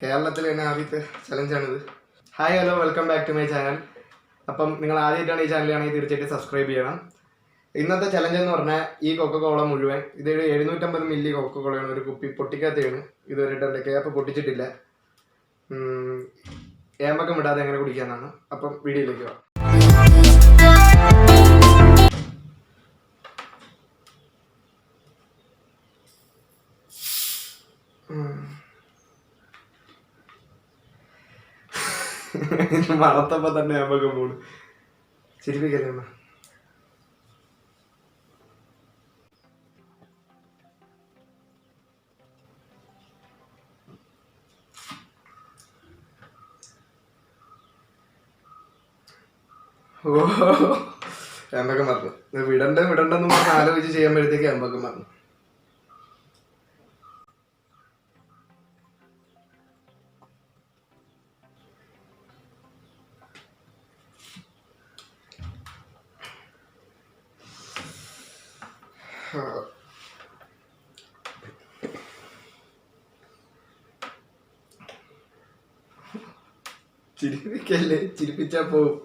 കേരളത്തിൽ തന്നെ ആദ്യത്തെ ചലഞ്ചാണിത്. Hi hello welcome back to my channel. അപ്പം നിങ്ങൾ ആദ്യമായിട്ടാണ് ഈ ചാനലാണെങ്കിൽ തീർച്ചയായിട്ടും സബ്സ്ക്രൈബ് ചെയ്യണം. ഇന്നത്തെ ചലഞ്ച് എന്ന് പറഞ്ഞാൽ ഈ കൊക്കക്കോള മുഴുവൻ ഇതൊരു 750 മില്ലി കൊക്കക്കോളയാണ്, ഒരു കുപ്പി പൊട്ടിക്കാത്തതാണ്. ഇതുവരെയായിട്ട് എൻ്റെ ക്യാപ്പ് പൊട്ടിച്ചിട്ടില്ല. ഏമ്പക്കം വിടാതെ എങ്ങനെ കുടിക്കാന്നാണ്. അപ്പം വീഡിയോയിലേക്ക് പോകാം. മണത്തപ്പോ തന്നെ ഏമ്പക്കം പോണ്. ചിരിപ്പിക്കല്ലേ അമ്മ. ഓ ഏമ്പക്കം മറന്നു. വിടണ്ടെന്ന് പറഞ്ഞ് ആലോചിച്ച് ചെയ്യുമ്പോഴത്തേക്ക് ഏമ്പക്കം മറന്നു. ചിരിപ്പിക്കല്ലേ, ചിരിപ്പിച്ചാ പോവും.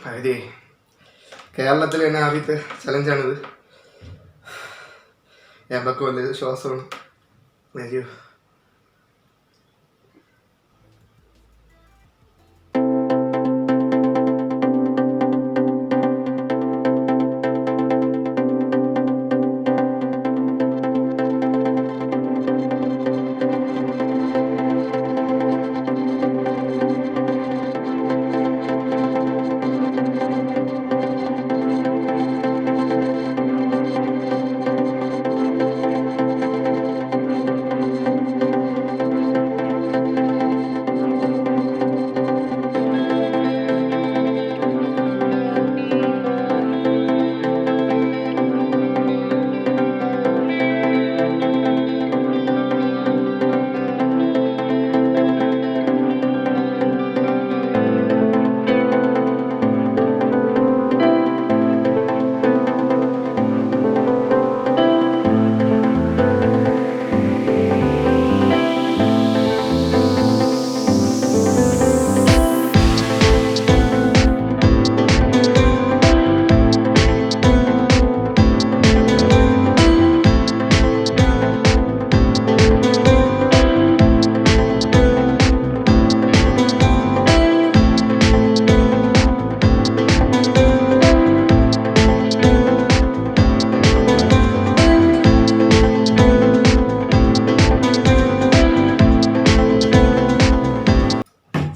അതെ, കേരളത്തിൽ തന്നെ ആദ്യത്തെ ചലഞ്ചാണിത്. ഏമ്പക്കം അല്ലേ, ശ്വാസമാണ്. അയ്യോ,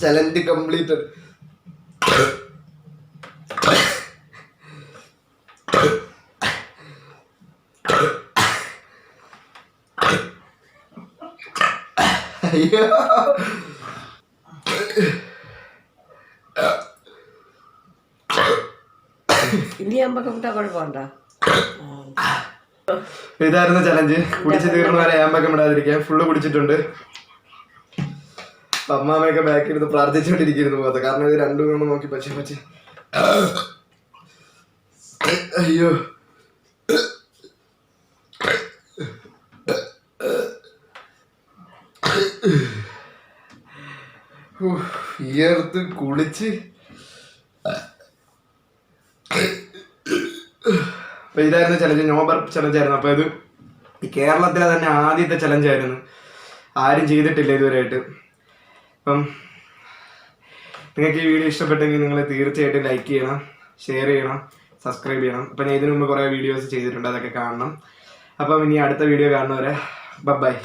ചലഞ്ച് കംപ്ലീറ്റഡ്. അയ്യോ, ഇതായിരുന്നു ചലഞ്ച്. കുടിച്ച് തീർന്നു വരെ ഏമ്പക്കം ഇടാതിരിക്കാൻ. ഫുള്ള് കുടിച്ചിട്ടുണ്ട്. അമ്മാമയൊക്കെ ബാക്കിൽ ഇരുന്ന് പ്രാർത്ഥിച്ചുകൊണ്ടിരിക്കുന്നു പോകാത്ത. കാരണം ഇത് രണ്ടു മൂന്നും നോക്കി പച്ചി അയ്യോ, ഈയർത്ത് കുളിച്ച്. അപ്പൊ ഇതായിരുന്നു ചലഞ്ച്. നോബർ ചലഞ്ചായിരുന്നു. അപ്പൊ ഇത് കേരളത്തിലെ തന്നെ ആദ്യത്തെ ചലഞ്ചായിരുന്നു. ആരും ചെയ്തിട്ടില്ല ഇതുവരെയായിട്ട്. അപ്പം നിങ്ങൾക്ക് ഈ വീഡിയോ ഇഷ്ടപ്പെട്ടെങ്കിൽ നിങ്ങൾ തീർച്ചയായിട്ടും ലൈക്ക് ചെയ്യണം, ഷെയർ ചെയ്യണം, സബ്സ്ക്രൈബ് ചെയ്യണം. അപ്പം ഞാൻ ഇതിനു മുമ്പ് കുറേ വീഡിയോസ് ചെയ്തിട്ടുണ്ട്, അതൊക്കെ കാണണം. അപ്പം ഇനി അടുത്ത വീഡിയോ കാണുന്നവരെ ബൈ.